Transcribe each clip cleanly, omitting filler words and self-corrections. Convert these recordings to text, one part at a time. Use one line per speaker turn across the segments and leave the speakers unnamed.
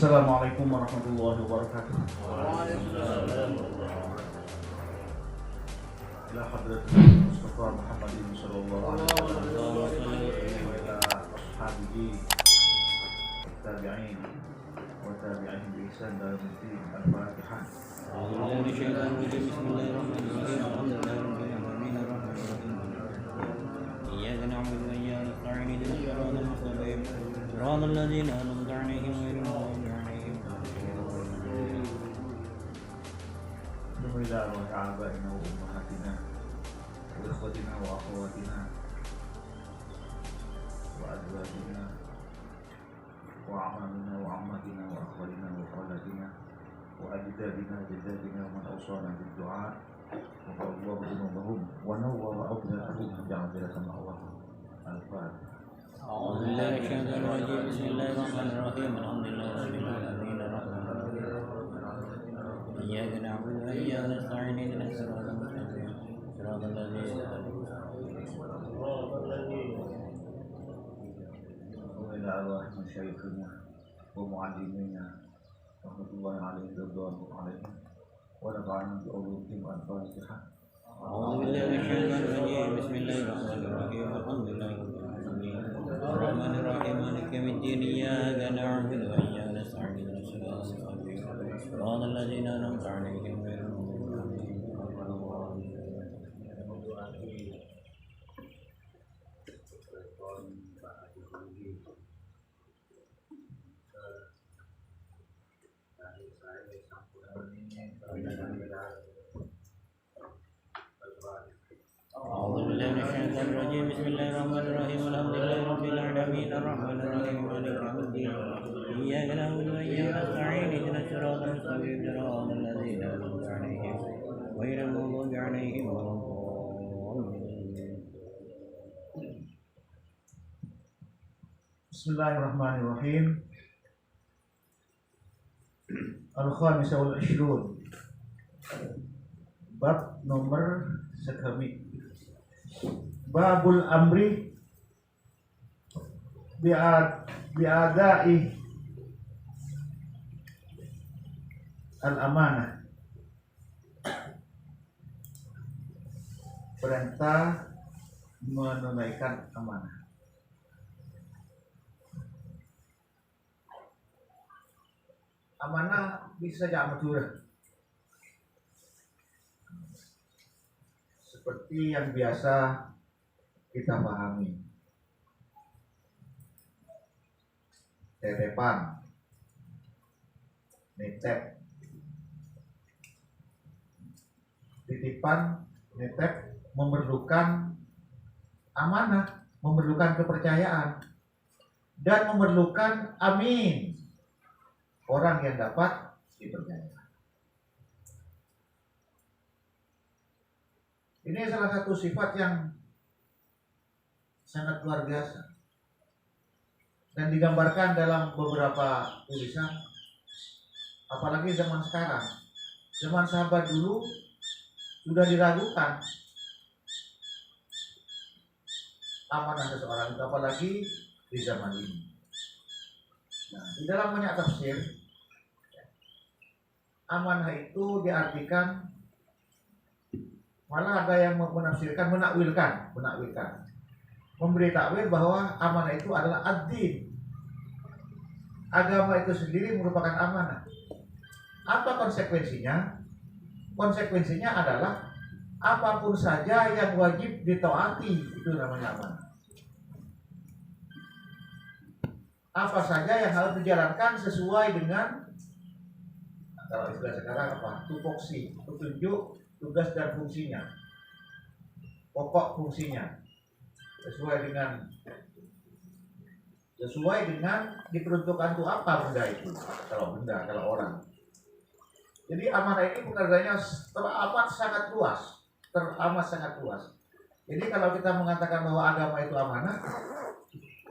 Assalamualaikum warahmatullahi wabarakatuh. Ila hadratil Mustafa Muhammadin sallallahu alaihi wasallam wa ila ashabihi tabi'in wa tabi'in bi ihsan ila yaumil Al-Fatihah.
إياك نعبد وإياك نستعين اهدنا الصراط المستقيم صراط الذين أنعمت عليهم غير المغضوب عليهم
Alhamdulillah wa ta'abaina wa ummahatina wa ikhwatina wa akhawatina wa azwajina wa amamina wa ammatina wa akhwalina wa khalatina wa ajdadina jadadina wa man awsana bil du'a wa qawwa dhunubahum wa nawwara awqatahum ja'ala Allah al-Fatihah.
أعوذ بالله من الشيطان الرجيم بسم الله الرحمن الرحيم الحمد لله رب العالمين الرحمن الرحيم إياك نعبد وإياك نستعين اهدنا الصراط المستقيم صراط الذين
وإلى أرواح مشايخنا ومعلمينا رحمة الله عليهم رضوان عليهم ونفعنا بعلومهم الفاتحة.
أعوذ بالله من الشيطان الرجيم بسم الله الرحمن الرحيم الحمد لله رب العالمين الرحمن الرحيم مالك يوم الدين إياك نعبد وإياك نستعين اهدنا الصراط المستقيم صراط الذين أنعمت عليهم غير المغضوب عليهم ولا الضالين. أعوذ بالله من الشيطان الرجيم بسم الله الرحمن الرحيم الحمد لله رب العالمين الرحمن الرحيم مالك يوم الدين إياك نعبد وإياك نستعين اهدنا الصراط المستقيم صراط الذين أنعمت عليهم غير المغضوب عليهم ولا الضالين.
Bismillahirrahmanirrahim. Al-Khamisah wal Ishrun. Bab nomor sekami. Babul amri bi'adai al-amanah. Perintah menunaikan amanah. Amanah bisa saja amat seperti yang biasa kita pahami. Titipan, nitip, memerlukan amanah, memerlukan kepercayaan, dan memerlukan amin, orang yang dapat dipercaya. Ini salah satu sifat yang sangat luar biasa dan digambarkan dalam beberapa tulisan, apalagi zaman sekarang. Zaman sahabat dulu sudah diragukan amanah seseorang, apalagi di zaman ini. Nah, di dalam banyak tafsir, amanah itu diartikan, malah ada yang menafsirkan, menakwilkan, memberi takwil bahwa amanah itu adalah ad-din. Agama itu sendiri merupakan amanah. Apa konsekuensinya? Konsekuensinya adalah apapun saja yang wajib ditaati, itu namanya amanah. Apa saja yang harus dijalankan sesuai dengan, kalau istilah sekarang apa? Tupoksi, petunjuk tugas dan fungsinya, pokok fungsinya, sesuai dengan diperuntukkan untuk apa benda itu. Kalau orang. Jadi amanah ini pengertiannya teramat sangat luas. Jadi kalau kita mengatakan bahwa agama itu amanah,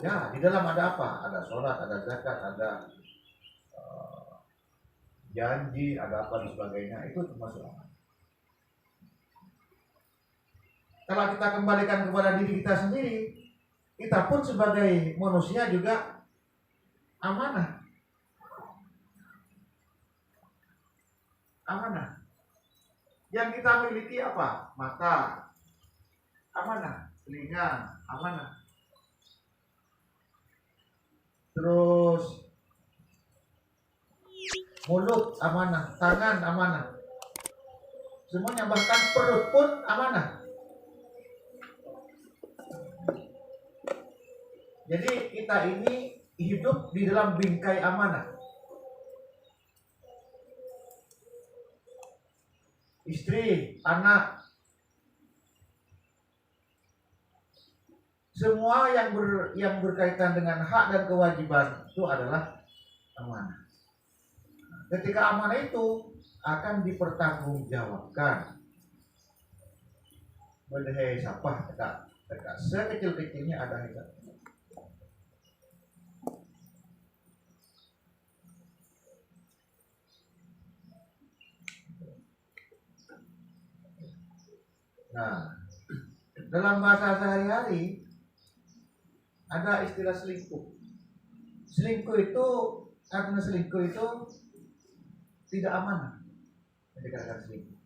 ya di dalam ada apa? Ada sholat, ada zakat, ada janji, ada apa dan sebagainya, itu termasuk amanah. Kalau kita kembalikan kepada diri kita sendiri, kita pun sebagai manusia juga amanah. amanah. Yang kita miliki apa? Mata, amanah. Telinga, amanah. Terus mulut amanah, tangan amanah. Semuanya, bahkan perut pun amanah. Jadi kita ini hidup di dalam bingkai amanah. Istri, anak, semua yang berkaitan dengan hak dan kewajiban itu adalah amanah. Ketika amanah itu akan dipertanggungjawabkan oleh siapa? Dekat sekecil-kecilnya ada hisab. Nah, dalam bahasa sehari-hari ada istilah selingkuh. Selingkuh itu, karena selingkuh itu tidak amanah. Dikatakan selingkuh.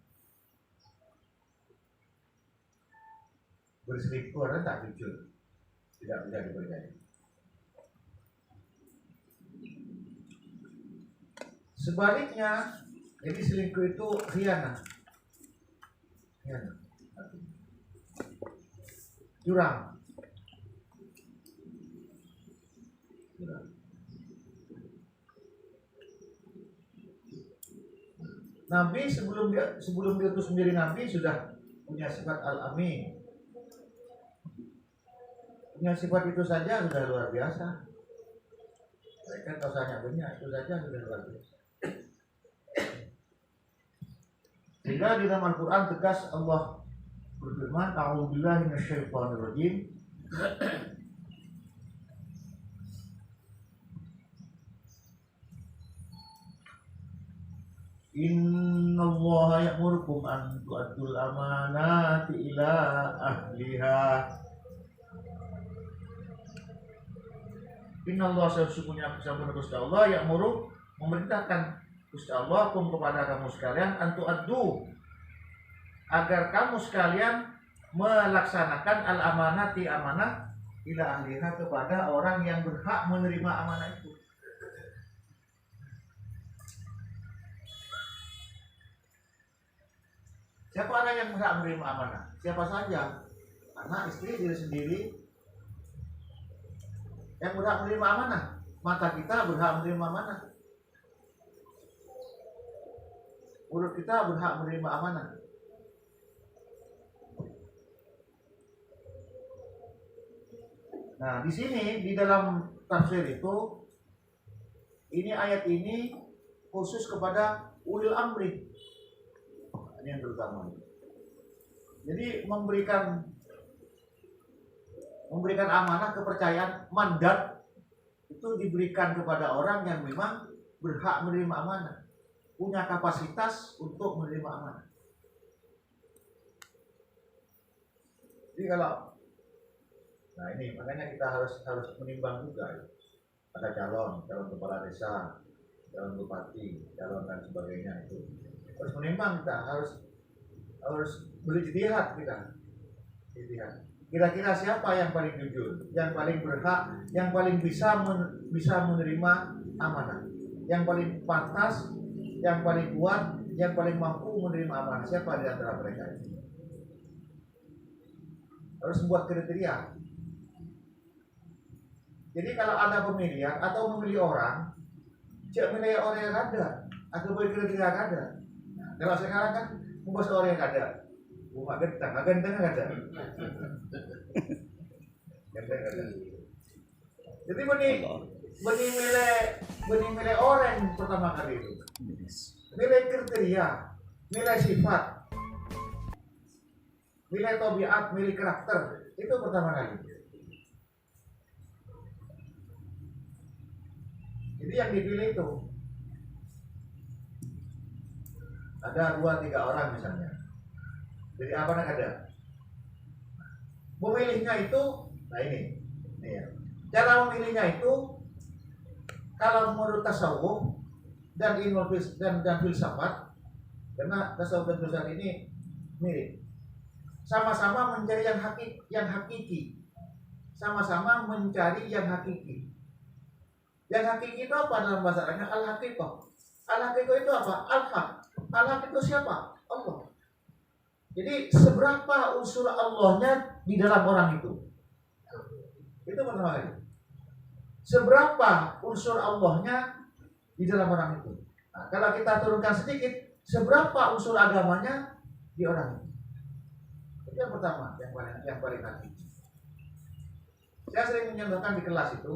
Berselingkuh adalah tak jujur, tidak bisa dipercaya. Sebaliknya, jadi selingkuh itu khianat. Curang. Nabi sebelum diutus menjadi nabi sudah punya sifat al-amin. Punya sifat itu saja sudah luar biasa. Mereka dosanya banyak, itu saja sudah luar biasa. Sehingga di dalam Al-Quran tegas Allah berfirman, A'udzubillahi minasyaitonirrajim. Innallaha ya'murukum an tu'addul amanati ila ahliha. Innallaha sesungguhnya bersama Gusti Allah ya'muru memerintahkan Gusti Allah kepada kamu sekalian an tu'addu, agar kamu sekalian melaksanakan al-amanati amanah ila ahliha, kepada orang yang berhak menerima amanah itu. Siapa orang yang berhak menerima amanah? Siapa saja? Anak, istri, diri sendiri yang berhak menerima amanah. Mata kita berhak menerima amanah. Mulut kita berhak menerima amanah. Nah, di sini di dalam tafsir itu, ini ayat ini khusus kepada ulil amri. Ini yang terutama. Jadi memberikan amanah, kepercayaan, mandat itu diberikan kepada orang yang memang berhak menerima amanah, punya kapasitas untuk menerima amanah. Jadi nah ini makanya kita harus menimbang juga ya. Ada calon kepala desa, calon bupati, calon dan sebagainya, itu harus menimbang, kita harus berijtihad kita. Kira-kira siapa yang paling jujur, yang paling berhak, yang paling bisa menerima amanah, yang paling pantas, yang paling kuat, yang paling mampu menerima amanah, siapa di antara mereka ini? Harus membuat kriteria. Jadi kalau ada pemilihan atau memilih orang, jangan milih orang yang ada atau kriteria yang ada. Nah, kalau sekarang kan membahas orang yang ada, bukan genteng, genteng ada. Genteng ada. Jadi benih milih orang pertama kali itu. Nilai kriteria, nilai sifat, nilai tabiat, nilai karakter, itu pertama kali. Jadi yang dipilih itu ada 2-3 orang misalnya. Jadi apa yang ada? Memilihnya itu, nah ini ya. Cara memilihnya itu, kalau menurut tasawuf dan ilmu dan filsafat, Karena tasawuf dan filsafat ini mirip. Sama-sama mencari yang hakiki. Sama-sama mencari yang hakiki. Yang hakiki itu apa dalam bahasa Arabnya? Al-haqiqah. Al-haqiqah itu apa? Al-haq. Al-haq itu siapa? Allah. Jadi seberapa unsur Allahnya di dalam orang itu? Itu pertama kali. Seberapa unsur Allahnya di dalam orang itu? Nah, kalau kita turunkan sedikit, seberapa unsur agamanya di orang itu? Itu yang pertama, yang paling hakiki. Saya sering menyebutkan di kelas itu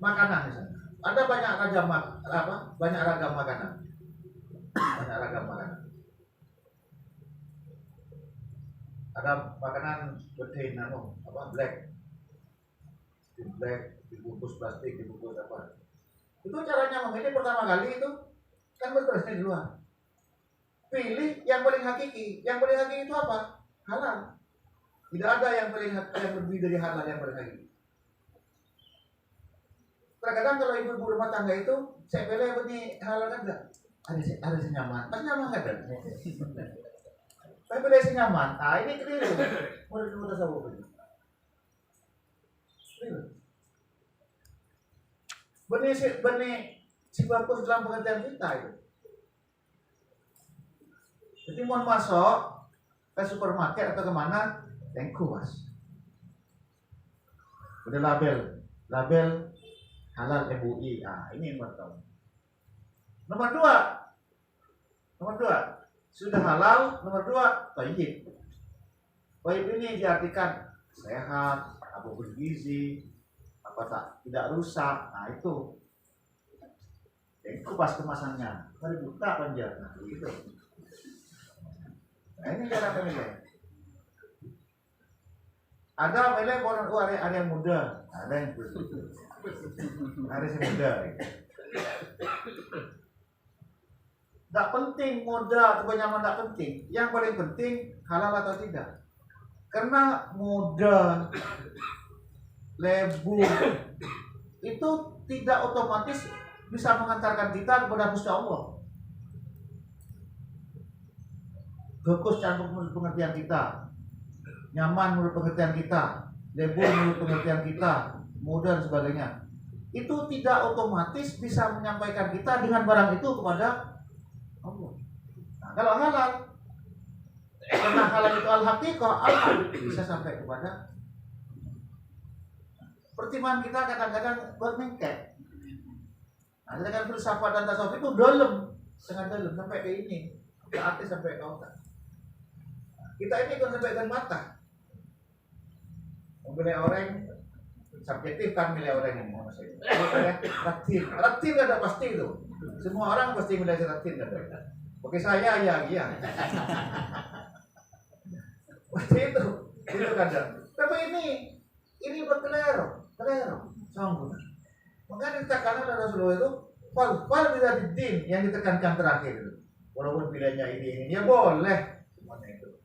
makanan misalnya. Ada banyak ragam banyak ragam makanan. Banyak ragam makanan. Ada makanan seperti black dibungkus plastik, dibungkus apa. Itu caranya memilih pertama kali itu kan berterusnya di luar. Pilih yang paling hakiki. Yang paling hakiki itu apa? Halal. Tidak ada yang lebih dari halal yang paling hakiki. Terkadang kalau ibu-ibu rumah tangga itu saya pilih ini halal kan enggak? Ada senyaman. Mas nyaman kan? Saya pilih senyaman. Ah ini keliru. Menurut tasawuf ini. Benih si bagus dalam pengertian kita itu. Jadi mau masuk ke supermarket atau kemana, yang kuas. Udah label halal MUI. Ini yang pertama. Nomor dua sudah halal. Nomor dua thayyib. Thayyib ini diartikan sehat, bergizi, tidak rusak. Nah itu yang kupas kemasannya. Mari buka panjang. Nah itu. Nah ini cara pemilih. Ada pemilih orang ada yang muda, ada yang muda. Tidak penting muda atau nyaman, tidak penting. Yang paling penting halal atau tidak. Karena muda, lebur itu tidak otomatis bisa mengantarkan kita kepada Gusti Allah. Bagus cantik menurut pengertian kita, nyaman menurut pengertian kita, lebur menurut pengertian kita, mudah dan sebagainya. Itu tidak otomatis bisa menyampaikan kita dengan barang itu kepada Allah. Nah, kalau halal, karena halal itu al-haqiqah, al-haq bisa sampai kepada. Pertimbangan kita kadang-kadang bermengket. Nah, dengan filsafat dan tasawuf itu dalam, sangat dalam sampai ke ini, ke hati sampai ke otak. Kita ini kan sampai ke mata. Memilih orang subjektif kan milih orang yang mau saya. Raktir ada pasti itu. Semua orang pasti milih raktir kan. Oke saya ya. Pasti itu kadang. Tapi ini berkelero, sanggup. Makanya ditekankan oleh Rasulullah itu fal bila din yang ditekankan terakhir itu. Walaupun pilihannya ini ya boleh semuanya itu.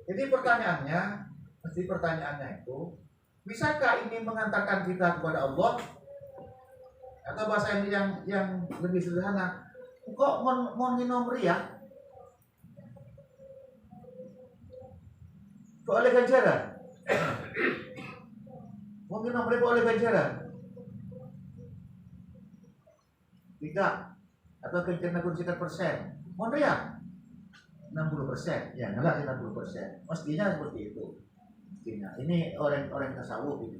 Jadi pertanyaannya itu, bisakah ini mengantarkan kita kepada Allah? Atau bahasa yang lebih sederhana, kok mau minum meriah? Kok oleh ganjaran? Mau minum meriah oleh ganjaran? Tidak. Atau kencana sekitar persen. Mau meriah? 60%, ya enggak 60%. Mestinya seperti itu. Mestinya. Ini orang tasawuf ini.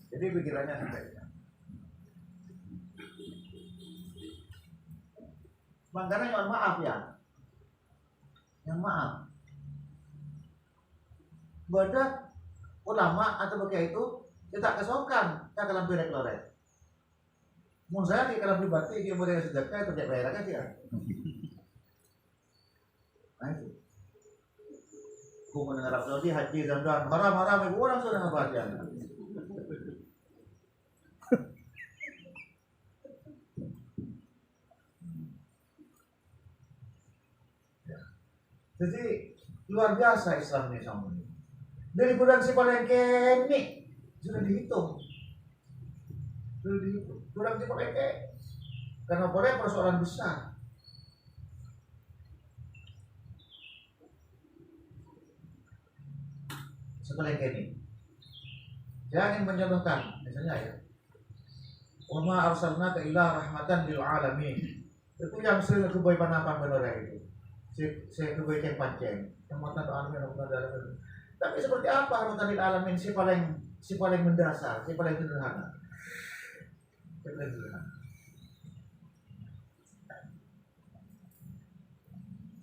Jadi pikirannya sampai. Makanya yang maaf ya. Yang maaf. Badak ulama atau begitu itu tidak kesokan tak dalam beda kloret. Mun saya di dalam pribadi dia boleh sedekah itu tidak bayar kan dia. Nah itu. Aku mendengar Arab Saudi haji dan haram ibu orang sudah ngebahagian. Jadi luar biasa Islam ini sama ini. Dari bulan si paling kini sudah dihitung. Kurang dipakai karena boleh persoalan besar. Seperti ini, jangan mencontohkan, misalnya ya, wa ma arsalnaka illa rahmatan lil alamin. Itu yang sering keboy panapan benar itu. Saya keboy ceng panceng, yang mata alamin, tapi seperti apa rahmatan lil alamin? Si paling mendasar, si paling sederhana.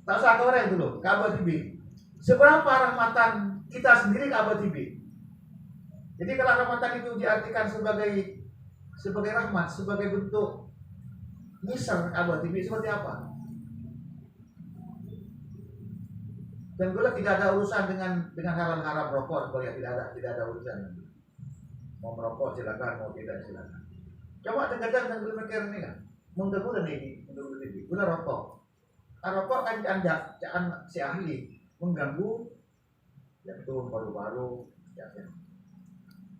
Tak usah ke orang dulu, ke Abah Tibi. Seberapa rahmatan kita sendiri ke Abah Tibi? Jadi kalau rahmatan itu diartikan sebagai rahmat, sebagai bentuk misal Abah Tibi seperti apa? Dan gula tidak ada urusan dengan haram rokok, kalau ya tidak ada urusan. Mau merokok silakan, mau tidak silakan. Coba dengarkan dan berpikir ini kan, mudah-mudahan ini, gula rokok. Rokok kan jangan si ahli mengganggu jantung paru-paru.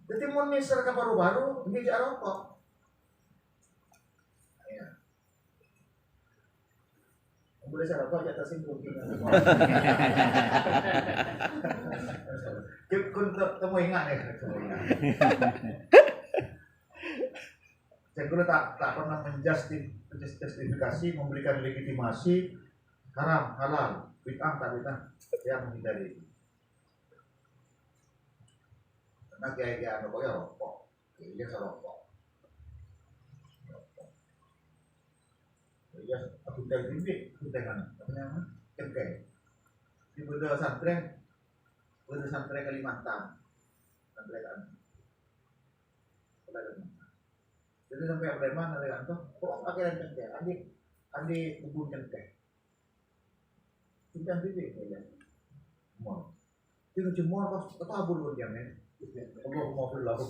Jadi mau misal ke paru-paru, ini jangan rokok. Ya. Boleh saya rokok jatuh simpul kita. Kun temu ingat ya. Saya tak pernah menjustifikasi, memberikan legitimasi haram, halal, bid'ah, tak bid'ah, yang menghindari itu. Karena gaya-gaya rokoknya rokok, dia serokok. Dia aku teh bimbing, aku teh kan, apa namanya, cengkeh. Di Bunda Santren Kalimantan, Santren. Jadi sampai preman ada kan tuh, kok akhirnya cengkeh, andi bubun cengkeh. Kita bimbing ya, mau. Itu cuma apa bulu dia men. Kalau mau beli lagu.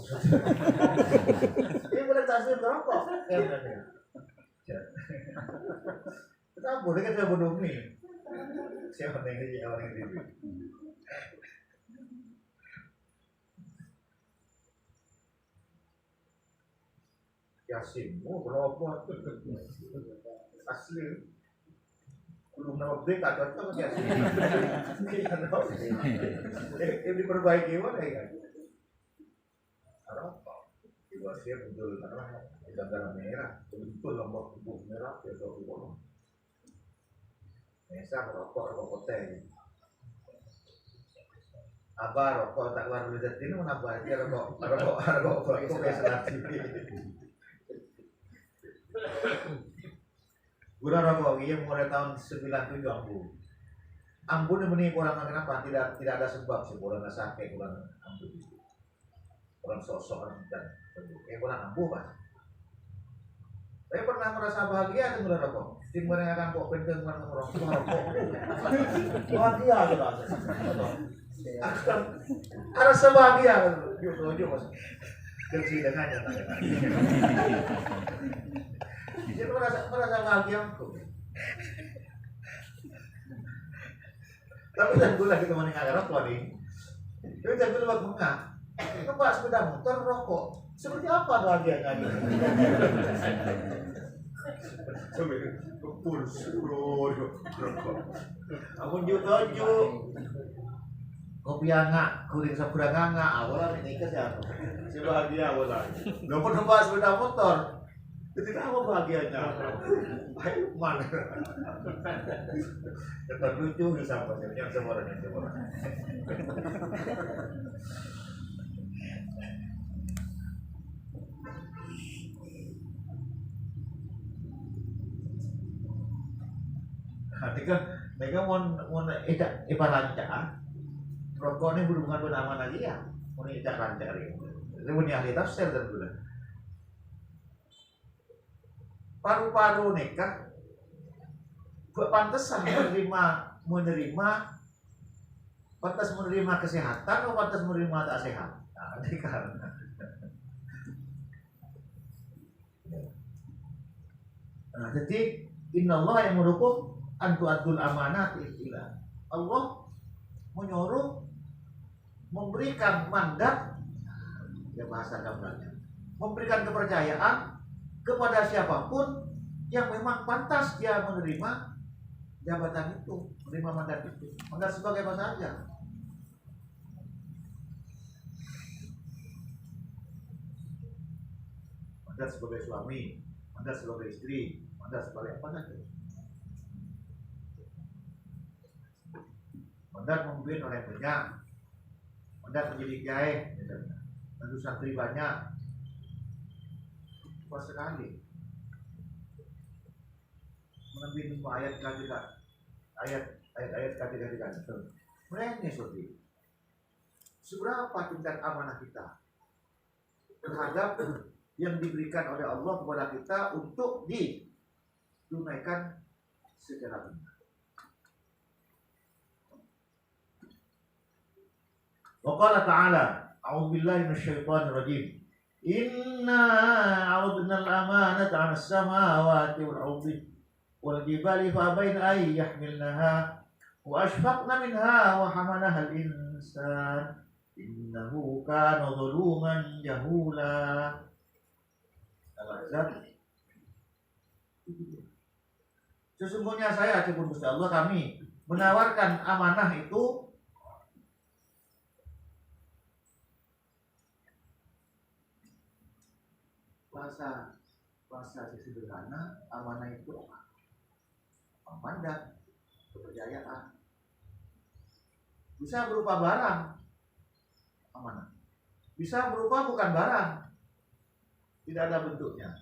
Ini boleh tasir rokok. Kita boleh kita bodoh nih. Siapa yang ini? Yasin, berapa? Asli. Belum nama break ada apa Yasin? Ini diperbaiki mana ya? Apa? Diwasiat betul karena gambar merah, betul lombok tubuh merah ya tuh bolong. Biasa rokok teh. Abah rokok tak keluar dari sini menambah dia rokok biasa lagi. Guna rokok yang mulai tahun 97 Ambon ini orang kenapa tidak ada sebab sih orang sakit orang Ambon itu orang sosok orang dan orang Ambon mas. Saya pernah merasa bahagia dengan rokok. Tim yang akan kok penting dengan rokok. Bahagia tu lah. Ada sebahagia tu mas. Jadi dengannya tanya. Dia merasa bahagia aku. Tapi dan gue lagi teman yang rokok nih. Tapi dan gue lewat mengah. Itu pak sepeda motor rokok. Seperti apa bahagianya nih? Sampai kepul suruh rokok. Aku juto. Kopi angak, kuring sabura nganga. Awalan ini kesehatan. Si bahagia awalan. Dapat tempat sepeda motor. Ketika apa bahagianya? Ayo mana? Tetap lucu bisa apa? Yang semua. Mereka mau ibaratnya rokok ini berhubungan dengan lagi ya, mau ikat lancar ini. Itu punya ahli tafsir dan dulu. Paru-paru nekat, pantesan pantas menerima kesehatan atau pantas menerima tak sehat. Nah, ini karena. Nah, jadi Inna Allah yang mendukung antu amanat ila. Allah menyuruh memberikan mandat Ya bahasa gambarnya. Memberikan kepercayaan kepada siapapun yang memang pantas dia menerima jabatan itu, menerima mandat itu. Mandat sebagai apa saja. Mandat sebagai suami, mandat sebagai istri, mandat sebagai apa saja. Mandat memimpin orang banyak, mandat menjadi kiai, misalnya. Tentu santri banyak, luas sekali. Mengambil semua ayat kata-kata itu. Mereka seperti seberapa tingkat amanah kita terhadap yang diberikan oleh Allah kepada kita untuk ditunaikan secara benar. Wa qala ta'ala, a'udzu billahi minasyaitonir rajim. Inna 'aradna al-amanata 'ala as-samawati wal-ardi wal-jibali fa'abayna an yahmilnaha wa ashfaqna minha wa hamalaha al-insan innahu kana zaluman jahula. Al-Ahzab. Sesungguhnya saya, cipun Gusti Allah, kami menawarkan amanah itu bahasa sederhana. Amanah itu apa? Mandat, kepercayaan. Bisa berupa barang, amanah. Bisa berupa bukan barang, tidak ada bentuknya.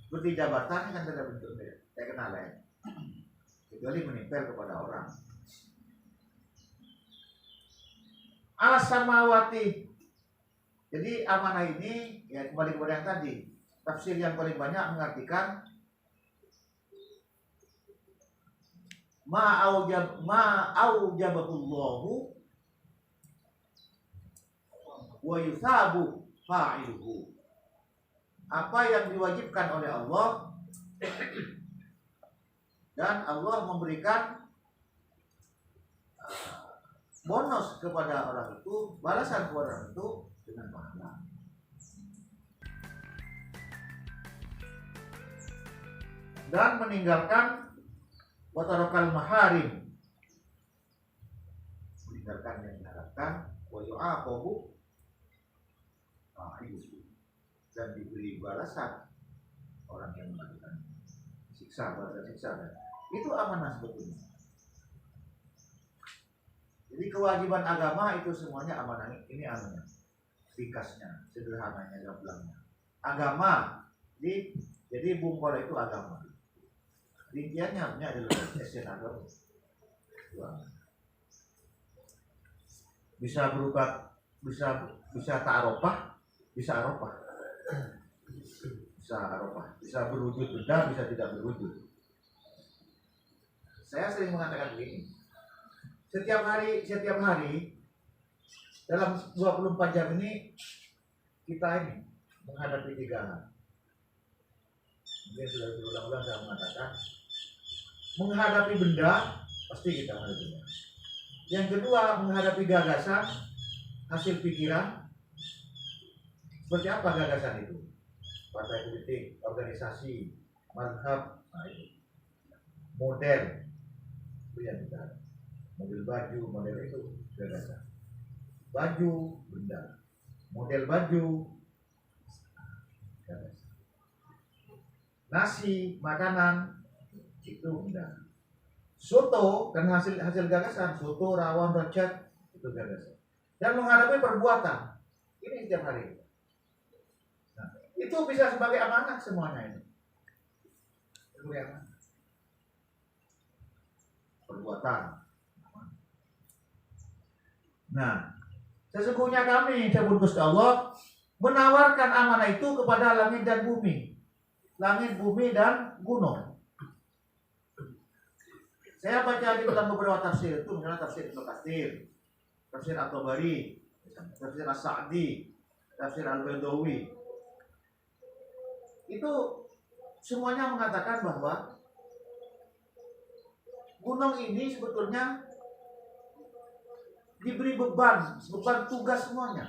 Seperti jabatan kan tidak ada bentuknya, saya kenal ya. Kecuali menempel kepada orang. Alas samawati. Jadi amanah ini ya kembali kepada yang tadi. Tafsir yang paling banyak mengartikan ma'aujabahullahu wa yusabu fa'iluhu. Apa yang diwajibkan oleh Allah dan Allah memberikan bonus kepada orang itu, balasan kepada orang itu dengan pahala. Dan meninggalkan watarokal maharim, meninggalkan yang diharapkan, wa yu'aqabu dan diberi balasan orang yang melakukan siksa, balasan siksa. Itu amanah sebetulnya. Jadi kewajiban agama itu semuanya amanah. Ini amanah. Ringkasnya, sederhananya, gamblangnya. Agama, jadi bungkol itu agama. Rinciannya adalah esen agama. Bisa berupa bisa ta'arofah, bisa arofah. Bisa arofah, bisa berwujud benda, bisa tidak berwujud. Saya sering mengatakan begini. Setiap hari dalam 24 jam ini kita ini menghadapi 3 hal. Mungkin sudah berulang-ulang saya mengatakan, menghadapi benda pasti kita menghadapi benda. Yang kedua, menghadapi gagasan, hasil pikiran. Seperti apa gagasan itu? Partai politik, organisasi, mazhab, model, itu yang kita ada. Model baju, model itu gagasan. Baju, benda. Model baju, gagasan. Nasi, makanan, itu benda. Soto dan hasil gagasan, soto, rawon, rojak, itu gagasan. Dan menghadapi perbuatan, ini setiap hari. Nah, itu bisa sebagai amanah semuanya ini. Perbuatan. Nah, sesungguhnya kami, cabut Gusti Allah, menawarkan amanah itu kepada langit dan bumi. Langit, bumi, dan gunung. Saya baca di dalam beberapa tafsir itu, misalnya tafsir Ibnu Katsir, tafsir At-Tabari, tafsir As-Sa'di, tafsir Al-Baidawi. Itu semuanya mengatakan bahwa gunung ini sebetulnya diberi beban tugas semuanya.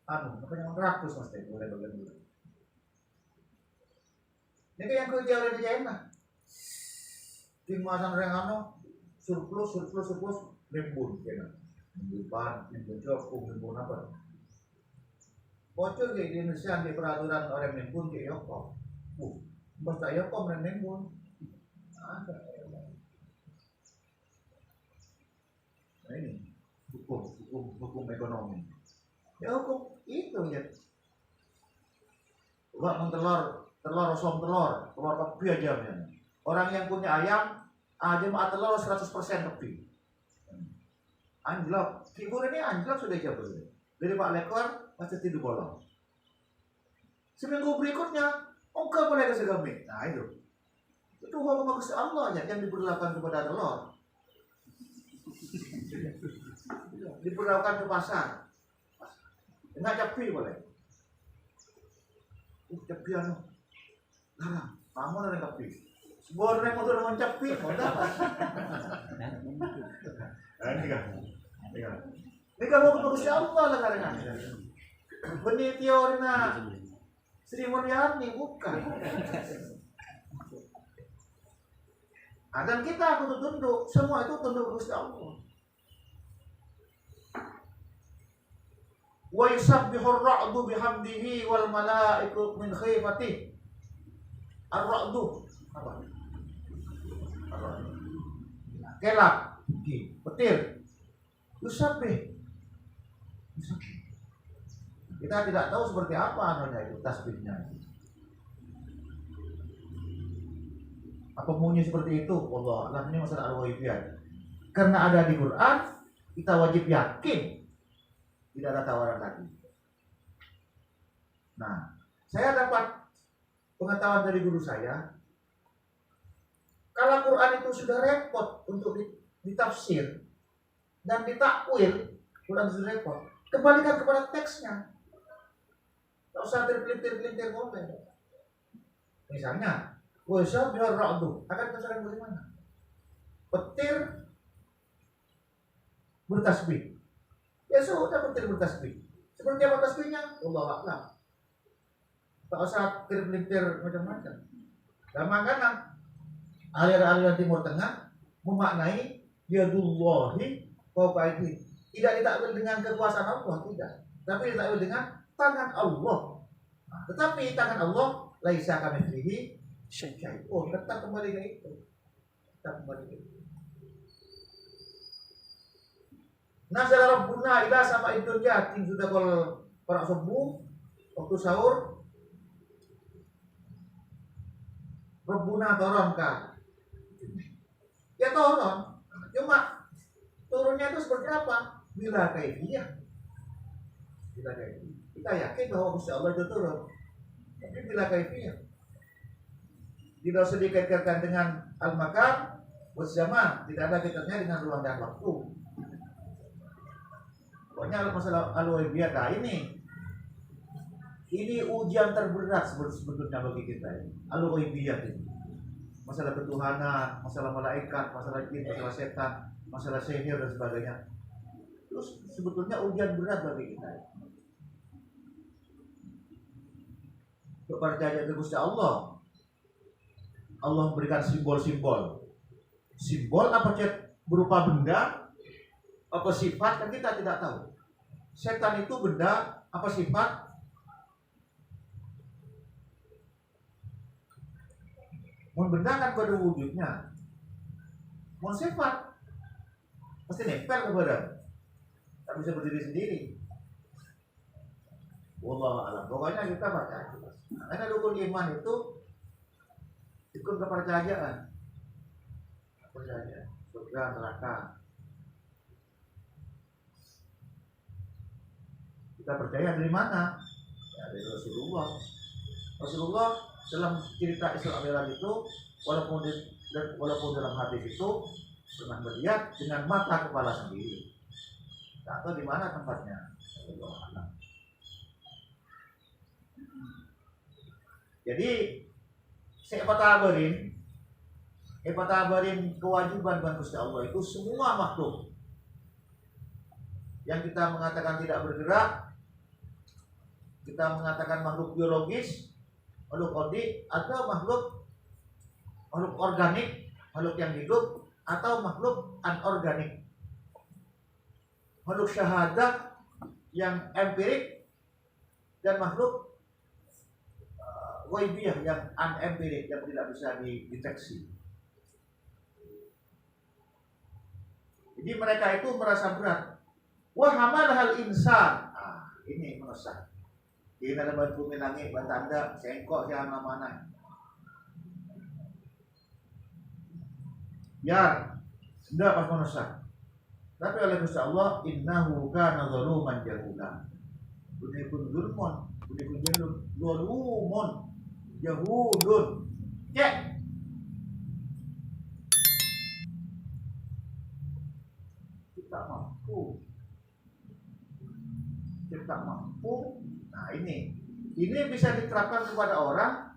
apa yang rakus mas teh boleh bagian dulu. Ini kayak yang kerja oleh kerja enak. Tim masan orang surplus lembun kena. Ban, lembun jokung, lembun apa? Bocor di Indonesia di peraturan orang lembun di Yoko. Bos tak Yoko orang lembun. Ada. Nah ini hukum ekonomi. Ya hukum itu ya. Wah telur kepi aja ya. Orang yang punya ayam aja mah telur 100% kepi. Anjlok, figur ini anjlok sudah jauh sudah. Dari Pak Lekor pasti tidur bolong. Seminggu berikutnya, enggak boleh kasih kami. Nah itu hukum Gusti Allah ya, yang diberlakukan kepada telur. Diberlakukan ke pasar. Enggak capi boleh. Capi anu. Larang. Kamu ada capi. Sebuah orang motor dengan capi, mau dapat. Ini kamu kebagus Allah lah karena. Benih teorinya Sri Mulyani bukan. Dan kita kudu tunduk, semua itu tunduk kepada Allah. Wa yusabbihu ar-ra'du bihamdihi wal malaikatu min khifatihi. Ar-ra'du apa? Ar-ra'du. Kelap, petir. Yusabbih. Kita tidak tahu seperti apa namanya itu tasbihnya. Apa bunyi seperti itu? Allah, ini masalah al-ghaibiyat. Karena ada di Quran, kita wajib yakin. Tidak ada tawaran lagi. Nah, saya dapat pengetahuan dari guru saya. Kalau Quran itu sudah repot untuk ditafsir dan ditakwil, Quran sudah repot. Kembalikan kepada teksnya. Tak usah terpelintir-pelintir ngomong. Misalnya, wasa biar ra'du akan terserang bagaimana? Petir bertasbih. Ya sudah petir bertasbih. Seperti apa tasbihnya? Allah a'lam. Tak usah terpelintir macam-macam. Dan makanya aliran-aliran Timur Tengah memaknai yadullahi fawqa aydihim. Tidak ditakwil dengan kekuasaan Allah, tidak. Tapi ditakwil dengan tangan Allah. Nah, tetapi tangan Allah laisa kamitslihi syai'un. Oh, tetap kembali ke itu. Tetap kembali ke itu. Nazala Rabbuna ila sama'id dunya, tim sudah kalau para subuh waktu sahur Rabbuna turun kan. Ya turun. Cuma turunnya itu seperti apa? Bila kaifiyah. Bila kaifiyah. Kita yakin bahwa Gusti Allah itu turun. Tapi bila kaifiyah. Tidak usah dikaitkan dengan al-makan zaman, tidak ada kaitannya dengan ruang dan waktu. Pokoknya masalah al-ghaibiyah ini ujian terberat sebetulnya bagi kita ini. Al-ghaibiyah ini. Masalah ketuhanan, masalah malaikat, masalah jin, masalah setan, masalah sihir dan sebagainya. Terus sebetulnya ujian berat bagi kita. Kepercayaan kepada Gusti Allah. Allah memberikan simbol-simbol. Simbol apa berupa benda, apa sifat kan kita tidak tahu. Setan itu benda, apa sifat? Mau benda kan pada wujudnya. Mau sifat pasti nempel kepada. Tak bisa berdiri sendiri. Wallahu a'lam. Pokoknya kita percaya. Karena rukun iman itu ikut kepercayaan. Percaya. Surga, neraka. Kita percaya dari mana? Ya, dari Rasulullah. Rasulullah dalam cerita Isra Mi'raj itu walaupun dalam hadis itu pernah melihat dengan mata kepala sendiri. Tak tahu di mana tempatnya. Wallahu a'lam. Jadi Epatabarin kewajiban bagi Gusti Allah itu semua makhluk yang kita mengatakan tidak bergerak, kita mengatakan makhluk biologis, makhluk odik, atau makhluk organik, makhluk yang hidup, atau makhluk anorganik. Makhluk syahadah yang empirik dan makhluk ghaibiyah yang anempirik, yang tidak bisa dideteksi. Jadi mereka itu merasa berat. Wa hamalahal insan. Ini meresah. Ini ada batu langit, batanda, sengkok, siapa mana. Ya, sudah pas meresah. Tapi oleh Gusti Allah, innahu kana zaluman jahula. Bunipun zulmun, bunipun zalumun, jahulun. Cek. Kita mampu. Nah ini bisa diterapkan kepada orang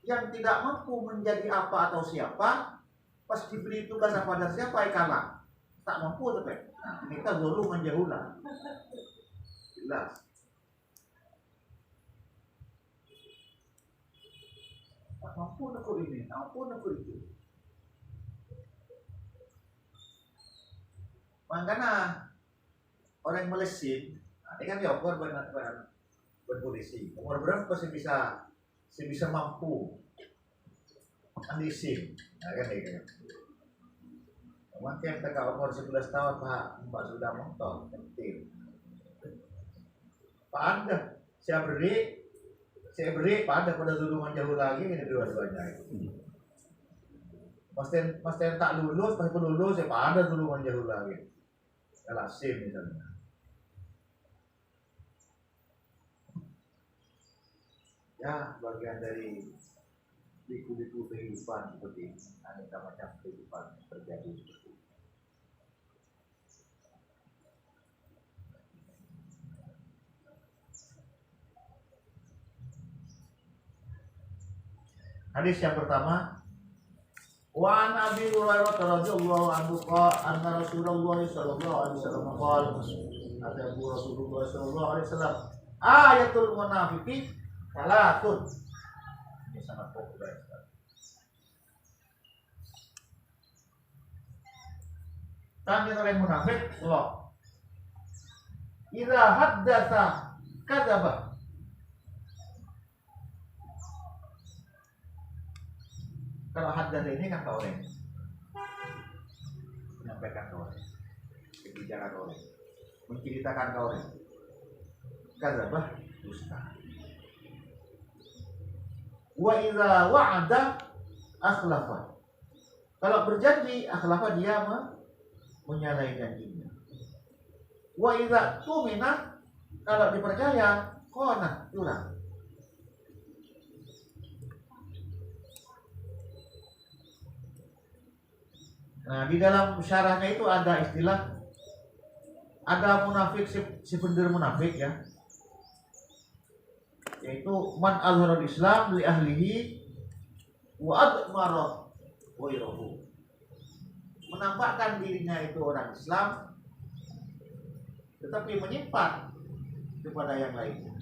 yang tidak mampu menjadi apa atau siapa. Pas diberi tugas apa dan siapa kalah, tak mampu tapi. Nah ini kita dulu menjauhlah. Jelas. Tak mampu aku ini, tak mampu aku itu. Makanya orang Malaysia ini kan diukur berpolisi. Umur berapa pasti bisa mampu andisim. Nah kan kayak gitu. Mungkin kita umur 11 tahun Pak sudah motor penting. Pak Anda saya beri Pak Anda pada duluan jauh lagi ini dua-duanya itu. Pasti tak lulus, pasti lulus ya Pak Anda duluan jauh lagi. Kalau SIM misalnya. Ya, bagian dari liku-liku kehidupan seperti ini, aneka macam kehidupan terjadi seperti ini. Hadis yang pertama, wa an Abi Hurairah radhiyallahu anhu anna Rasulullah sallallahu alaihi wasallam qala ada Rasulullah sallallahu alaihi wasallam ayatul munafiqin salatun. Ini sangat populer sekali. Tanda orang munafik Allah. Idza haddatsa kadzaba. Kalau haddatsa ini kan orang menyampaikan orang, berbicara orang, menceritakan orang. Kadzaba dusta. Wa idza wa'ada akhlafa. Kalau berjanji akhlafa dia menyalahi janjinya. Wa idza tumina kalau dipercaya khana curang. Nah, di dalam syarahnya itu ada istilah, ada munafik si bener munafik ya. Yaitu man azharul Islam li ahlihi wa admara ghayrahu. Menampakkan dirinya itu orang Islam tetapi menyimpan kepada yang lainnya.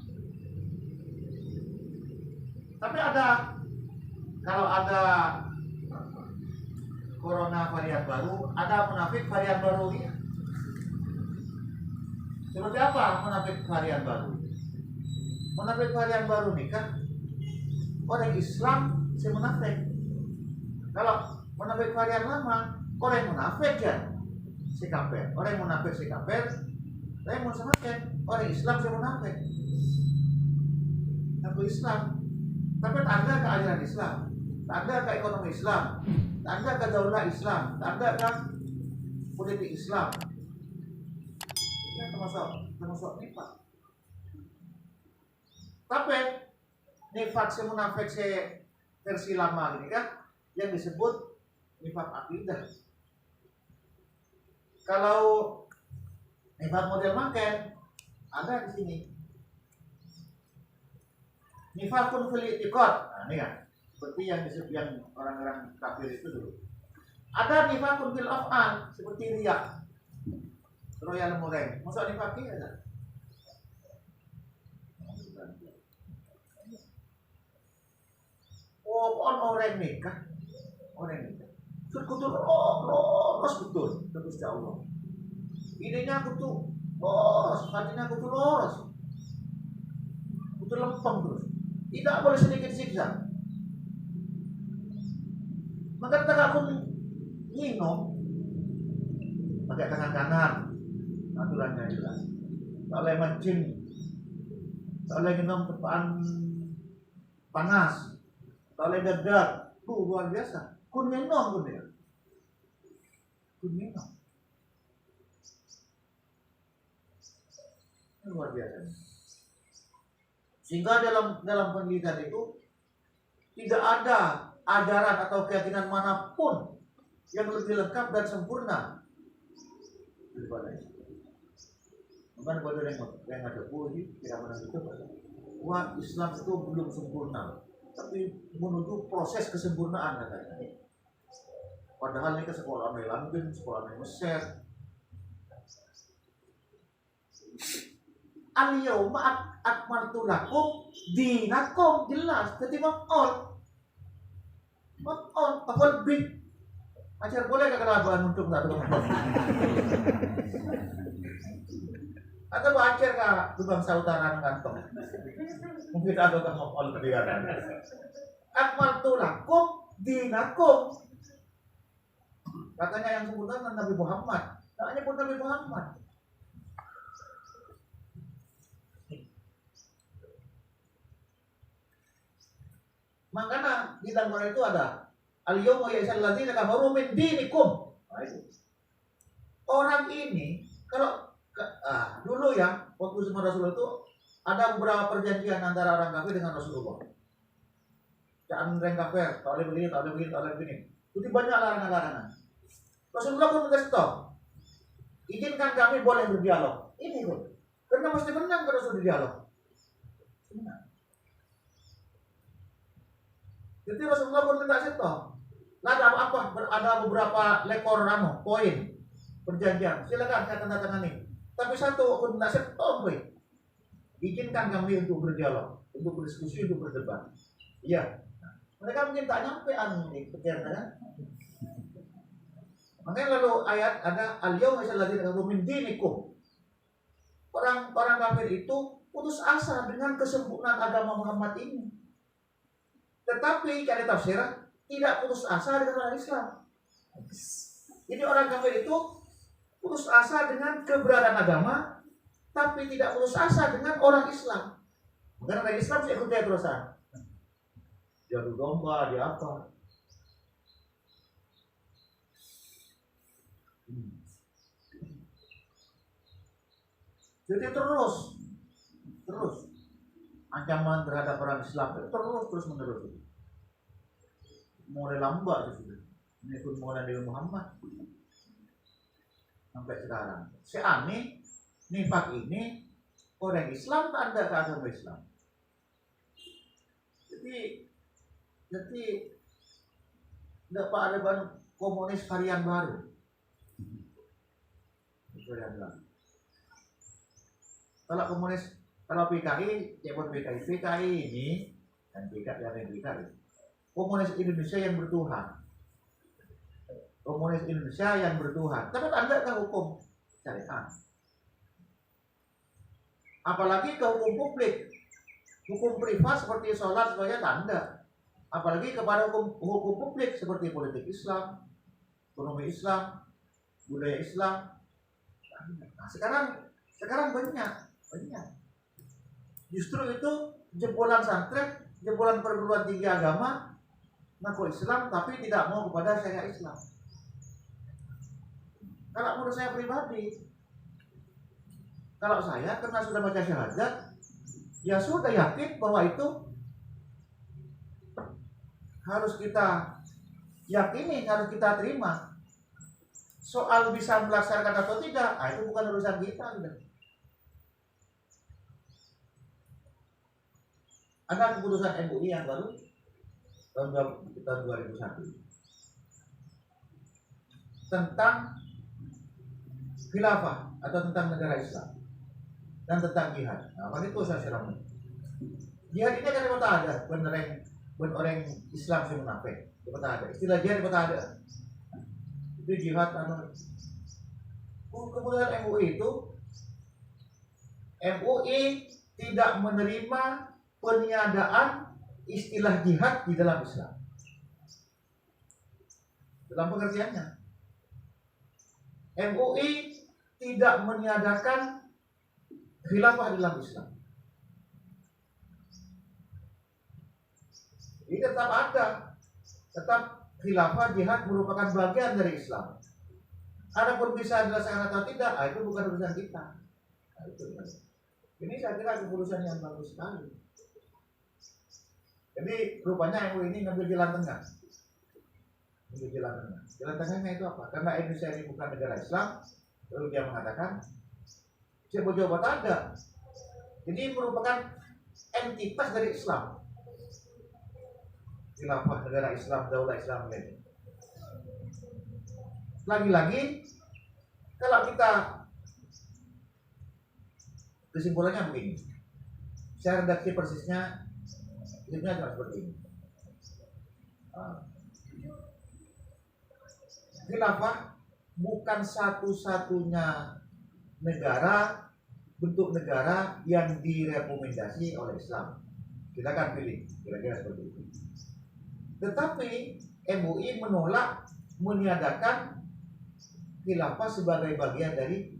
Tapi kalau ada corona varian baru, ada munafik varian baru ya. Seperti apa munafik varian baru? Munafik varian baru nih kan orang Islam si munafik. Kalau munafik varian lama, orang munafik kan si kafir. Orang munafik si kafir, orang munafik. Orang Islam si munafik. Aku Islam, tapi tak ada ke ajaran Islam, tak ada ke ekonomi Islam, tak ada ke daulah Islam, tak ada ke politik Islam. Ini termasuk nifak. Tapi nifak si munafik si versi lama ini kan yang disebut nifak akidah. Kalau nifak model makan ada di sini. Nifakun fil i'tiqad. Nah, ini kan seperti yang disebut yang orang-orang kafir itu dulu. Ada nifakun fil af'al seperti riya. Royal Mureng. Masuk nifak ada. orang nikah. Kudu loros betul terus Allah. Idenya kudu loros, hatinya kudu loros. Kudu lempeng terus. Tidak boleh sedikit siksa. Maka kita aku minum pakai tangan kanan, aturannya jelas. Tak boleh mancing, tak boleh minum tepaan panas, tak boleh dadak. Luar biasa. Kun minum. Luar biasa. Sehingga dalam pendidikan itu tidak ada ajaran atau keyakinan manapun yang lebih lengkap dan sempurna daripada itu. Bukan pada yang ada ini tidak pernah itu. Wah, Islam itu belum sempurna, tapi menuju proses kesempurnaan katanya. Padahal ini ke sekolah London, sekolah Mesir. Al-yawma akmaltu lakum dinakum, jelas. Jadi mak'ol, apa lebih? Ajar boleh ke kelabuan untuk tak tukang? Atau ajar ke tukang sautaran kantong? Mungkin ada tukang mak'ol kebiaran. Akmaltu lakum dinakum. Katanya yang sempurna Nabi Muhammad. Namanya pun Nabi Muhammad. Makanya di dalam Quran itu ada al-yawma ya'isal ladzina kafaru min dinikum. Orang ini kalau dulu ya waktu zaman Rasulullah itu ada beberapa perjanjian antara orang kafir dengan Rasulullah. Jangan orang kafir, tak boleh begini, tak boleh begini, tak boleh begini. Jadi banyak larangan-larangan. Rasulullah pun minta stop. Izinkan kami boleh berdialog. Ini pun. Karena mesti menang kalau sudah dialog. Menang. Jadi Rasulullah pun minta stop. Ada apa? Ada beberapa lekor poin perjanjian. Silakan saya tanda tangani. Tapi satu pun minta stop. Izinkan kami untuk berdialog, untuk berdiskusi, untuk berdebat. Iya. Mereka mungkin tak nyampe pikiran kan? Makanya lalu ayat ada al-yawma ya'isal min dinikum. Orang kafir itu putus asa dengan kesempurnaan agama Muhammad ini. Tetapi ada tafsir tidak putus asa dengan orang Islam. Jadi orang kafir itu putus asa dengan keberadaan agama, tapi tidak putus asa dengan orang Islam. Karena orang Islam sih ikut dia terusan. Dia berdomba, dia apa? Jadi terus ancaman terhadap orang Islam terus menerus. Mulai lambat itu sudah. Ini pun mulai dari Muhammad sampai sekarang. Seaneh nifak ini orang Islam tak ada ke agama Islam. Jadi tidak ada komunis varian baru. Kalau komunis, kalau PKI, cebon PKI ini dan PKI. Komunis Indonesia yang bertuhan. Komunis Indonesia yang bertuhan. Tapi Anda ke hukum syariat. Apalagi ke hukum publik. Hukum privat seperti sholat sebagai tanda. Apalagi kepada hukum publik seperti politik Islam, ekonomi Islam, budaya Islam. Nah, sekarang banyak. Justru itu jebolan santri, jebolan perguruan tinggi agama ngaku Islam tapi tidak mau kepada syariat Islam. Kalau menurut saya pribadi, kalau saya karena sudah baca syahadat, ya sudah yakin bahwa itu harus kita yakini, harus kita terima. Soal bisa melaksanakan atau tidak, itu bukan urusan kita. Ada keputusan MUI yang baru tahun 2001 tentang khilafah atau tentang negara Islam dan tentang jihad. Nah, apa itu saya siram? Jihad ini kan ada benar yang ben orang Islam sing munafik. Cepat ada. Istilah jihad cepat ada. Itu jihad anu. Kemudian MUI tidak menerima peniadaan istilah jihad di dalam Islam. Dalam pengertiannya, MUI tidak meniadakan khilafah dalam Islam. Ini tetap ada, tetap khilafah jihad merupakan bagian dari Islam. Adapun bisa dilaksanakan atau tidak, itu bukan urusan kita. Ini saya kira keputusan yang bagus sekali. Jadi rupanya MUI ini ngambil jalan tengah. Jalan tengahnya itu apa? Karena Indonesia ini bukan negara Islam, lalu dia mengatakan jabat ada. Jadi merupakan entitas dari Islam. Khilafah negara Islam, daulah Islam ini. Lagi-lagi kalau kita kesimpulannya begini. Saya redaksi persisnya cuma seperti ini. Khilafah bukan satu-satunya negara, bentuk negara yang direkomendasi oleh Islam. Kita kan pilih, kira-kira seperti itu. Tetapi MUI menolak meniadakan khilafah sebagai bagian dari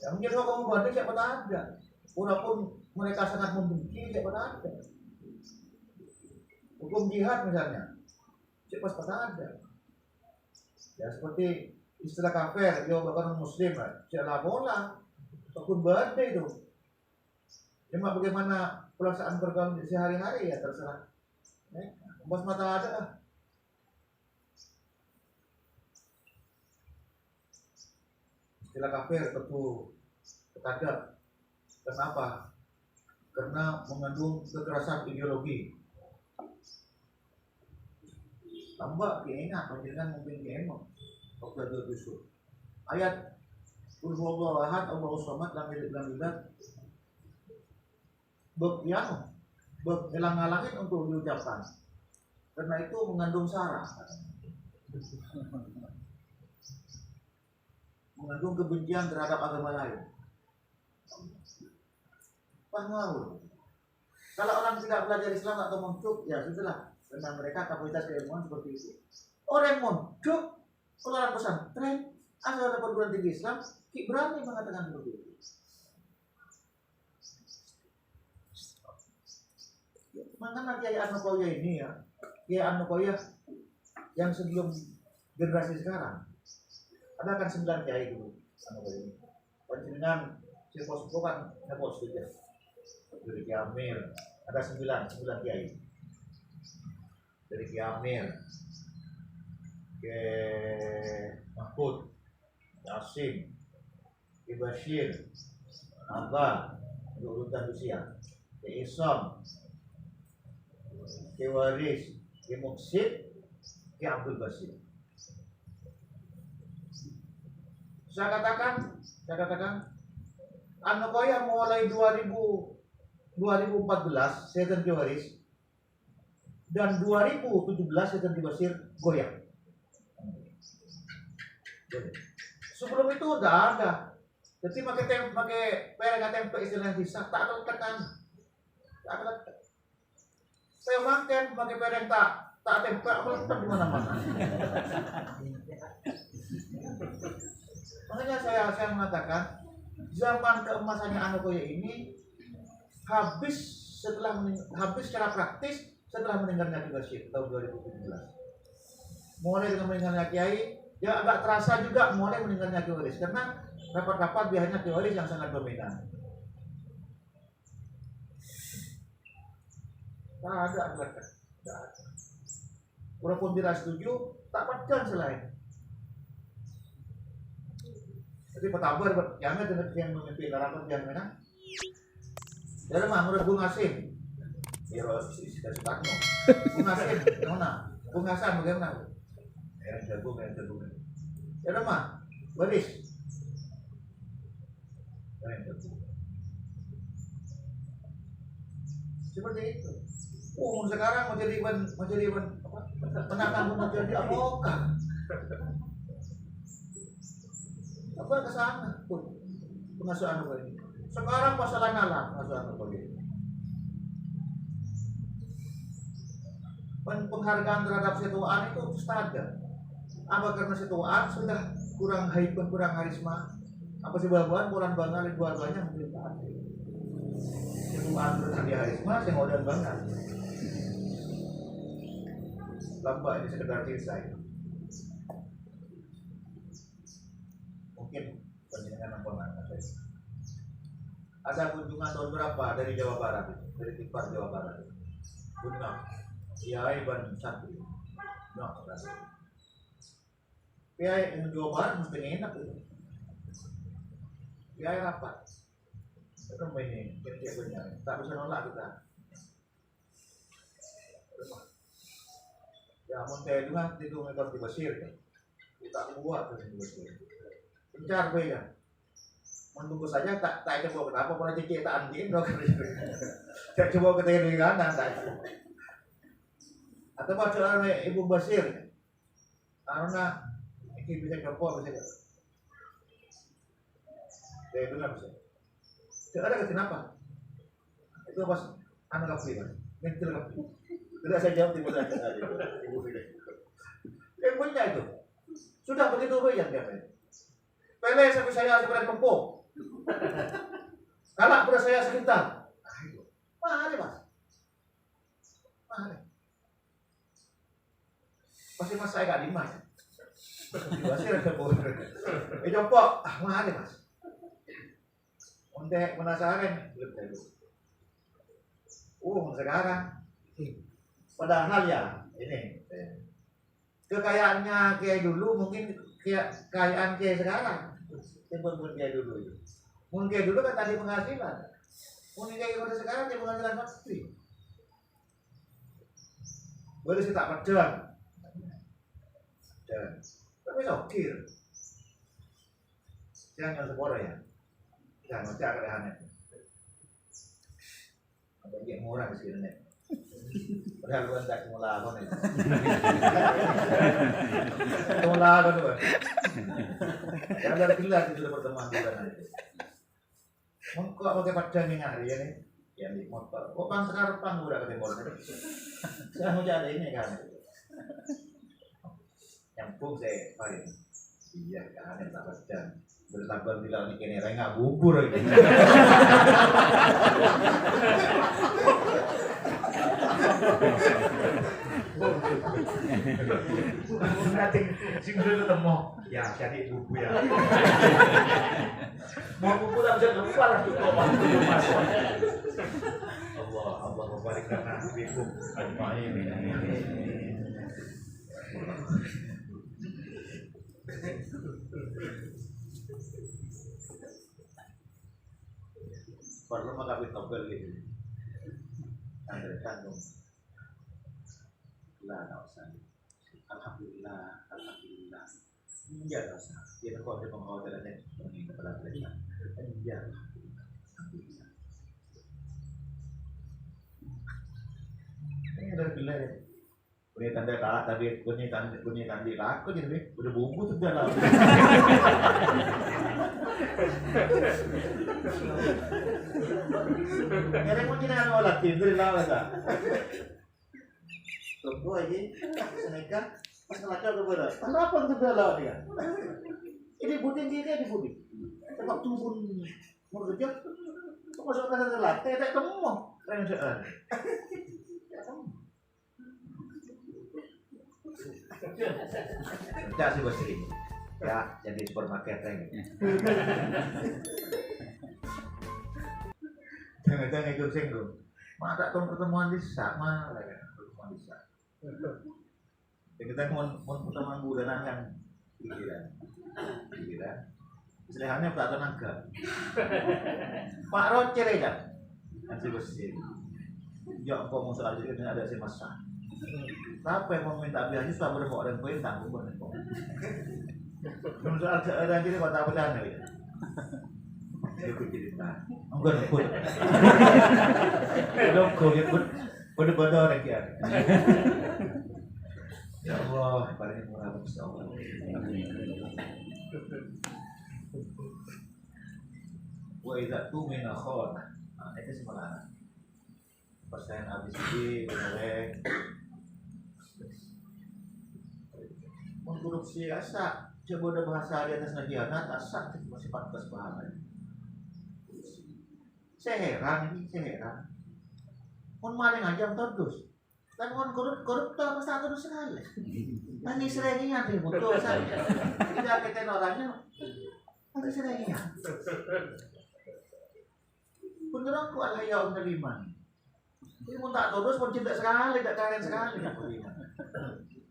yang menjadi hukum banding siapa tak ada. Walaupun mereka sangat membenci siapa tak ada. Hukum jihad misalnya siapa tak ada. Ya seperti istilah kafir, yo bahkan muslim, siapa bola, hukum banding itu. Cuma bagaimana pelaksanaan bergaul sehari-hari ya terserah. Bos mata ada lah. Istilah kafir tentu terkadang. Kenapa? Karena mengandung kekerasan ideologi. Tambah keingat, panjangan mungkin keemang. Waktu itu justru ayat Qul huwallahu ahad, Allahus samad, lam yalid lam yulad. Elang-elangin untuk diucapkan. Karena itu mengandung sara. Mengandung kebencian terhadap agama lain. Pengaruh. Kalau orang tidak belajar Islam atau mondok, ya sudahlah. Karena mereka kapasitas keilmuan seperti itu. Orang mondok, orang pesantren, asal ada perguruan tinggi Islam, berani mengatakan seperti itu. Makanya Kiai An-Nukoya ini ya, Kiai An-Nukoya yang sebelum generasi sekarang, ada kan 9 kiai dulu An-Nukoya ini. Panjenengan sepo-sepo kan nepos saja. Dari Kiai Amir ada 9 kiai. Dari Kiai Amir, Kiai Mahfud, Yasin, Kiai Bashir, Abah, urutan usia, Kiai Isom, Kiai Waris, Kiai Muksid, Kiai Abdul Basir. Saya katakan An-Nukoya mulai 2014 saya dan Kiai Waris, dan 2017 saya dan Kiai Basir goyang. Sebelum itu udah ada. Jadi pakai pereng tempe istilah bisa tak akan tekan. Saya makan pakai pereng tak tempe meletak di mana-mana. Makanya saya mengatakan zaman keemasannya An-Nukoya ini habis secara praktis setelah meninggalnya Kiai Basir tahun 2017. Mulai dengan meninggalnya Kiai, ya agak terasa juga mulai meninggalnya Kiai Waris karena rapat-rapat biasanya Kiai Waris yang sangat dominan. Tak ada mereka. Walaupun tidak setuju, tak padan selain. Jadi petabar, jangan dengan yang memimpin rapat yang mana? Ya mah menurut Bung Hasim. Ya kita Soekarno. Bung Hasim, mana? Bung Hasan bagaimana? Ya jago. Ya mah, Waris. Seperti itu. Sekarang mau jadi apa? Penantang mau jadi advokat. Apa ke sana pun pengasuhan apa ini? Sekarang masalah nalar pengasuhan apa ini? Penghargaan terhadap situaan itu standar. Apa karena situaan sudah kurang haibah, kurang karisma? Apa sebabnya bulan banget dua-duanya mungkin tak ada. Situaan terus dia karisma, saya modal banget. Lambat ini sekedar selesai. Mungkin penjenengan apa ada kunjungan tahun berapa dari Jawa Barat itu, dari Tipar Jawa Barat itu. Benar. Kiai Ban Santri. Nah, Kiai yang Jawa Barat mesti enak itu. Kiai rapat. Itu ini kira-kira benar. Tak bisa nolak kita. Ya, montai juga itu mereka di Basir kan. Kita buat di Basir. Pencar ya. Menunggu saja tak coba kenapa pernah cek tak anjing dong. Saya coba ketemu di kanan tak. Atau baca Ibu Basir. Karena ini bisa coba bisa. Saya benar bisa. Tidak ada kenapa? Itu pas anak kapri kan. Mentil kapri. Tidak saya jawab tiba saja Ibu Basir. Punya itu. Sudah begitu banyak dia. Pele sampai saya sebenarnya kempung. Kalau udah saya sekitar, mahal mas, mahal. Pasti mas saya gak dimas. Pasti ada boleh. Jopok, mahal mas. Untuk penasaran, sekarang. Padahal ya ini kekayaannya kayak dulu mungkin kekayaan kayak sekarang. Pun kayak dulu itu. Mungkin kayak dulu kan tadi penghasilan. Mungkin kayak pada sekarang dia penghasilan pasti. Boleh sih tak pedang. Dan tapi sokir. Jangan sepora ya. Jangan ngocak kerehannya. Ada yang murah di sini. Padahal bukan tak semula apa nih. Semula apa tuh? Jangan dari gila itu sudah pertemuan kita nanti. Mungkin pakai padang ini hari ini, yang di motor. Kok bang sekarang bang udah ketemu motor? Saya mau jadi ini kan. Nyambung saya paling. Iya kan yang tak padang. Bersabar bilang ini rengah bubur ini. Nanti sing dulu ketemu ya jadi bubu ya. Mau bubu tak bisa lupa lah tuh Allah membarik lana bikum ajmain. Perlu mengambil tobel gitu. Andre tanggung. Lah, tak usah. Alhamdulillah. Ya, tak usah. Dia kok ada pengkhawatirnya ini kepada mereka. Ya, alhamdulillah. Ini ada bila ya. Punya tanda kalah tadi, punya tanda laku jadi udah bumbu tuh dalam. Kaya mo ginagawa lang, tindri lang sa. Tunggu aja, seneka, pas ngelacak ke berat. Kenapa itu dalam dia? Ini buding dia di buding. Tempat turun merujak, masuk ke dalam lantai, tak temu, keren sean. Kerja sih bos ini, ya jadi supermarket ini. Jangan-jangan ikut singgung. Mata tahun pertemuan di sama lah kan, pertemuan di sana. Kita mau pertemuan bulanan kan pikiran. Istilahnya Pak Tenaga. Pak Rocer aja. Nanti bersih. Jok kok mau soal itu ada si masa. Tapi yang mau minta beasiswa berbuat dan poin tanggung berbuat. Soal ada jadi kota benar ya. Ikut cerita. Enggak. Belum kulit pun bodoh-bodoh lagi ya. Ya Allah, paling murah Gusti Allah. Wa idza tumina khana. Nah, itu sebenarnya. Pas saya habis ini goreng. Mun korupsi asa, coba ada bahasa di atas nagiana, asa masih pantas bahan. Saya heran ini, saya heran. Mun maling aja terus. Dan mun koruptor masa terus sekali. Ini seringnya ada betul saya. Tidak kita orangnya. Ada seringnya. Beneran ku Allah ya menerima. Ini mun tak terus pun cinta sekali, tak kalian sekali tak menerima.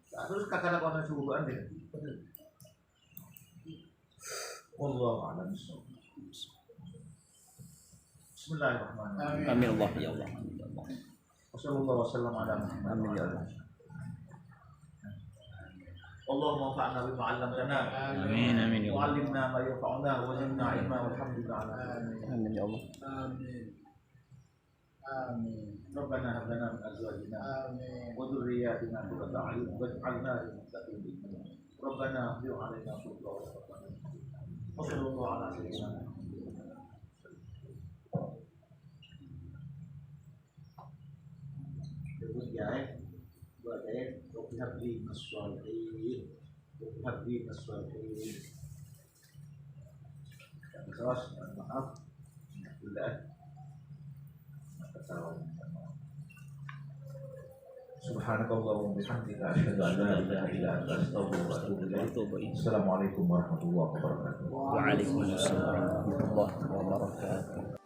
Terus kakak orang suruhan deh. Wallahu a'lam. Bismillahirrahmanirrahim.
Amin Allah ya Allah.
Wassallallahu wasallam ala Muhammad.
Amin ya Allah.
Allahumma anfa'na bima 'allamtana.
Amin amin ya Allah.
Wa'allimna ma yanfa'una wa zidna 'ilma walhamdulillah ala alamin.
Amin ya Allah.
Amin. Amin.
Rabbana hab lana min azwajina
Amin.
wa dhurriyyatina qurrata a'yun waj'alna lil muttaqin imama. Rabbana hab 'alaina fadla wa rahmatan. Wa sallallahu ala sayyidina Habli maswalihin Habli maswalihin. Terus maaf sudah Subhanakallahumma wa bihamdika asyhadu an la ilaha illa anta astaghfiruka wa atubu ilaik. Assalamualaikum warahmatullahi wabarakatuh.
Waalaikumsalam warahmatullahi wabarakatuh.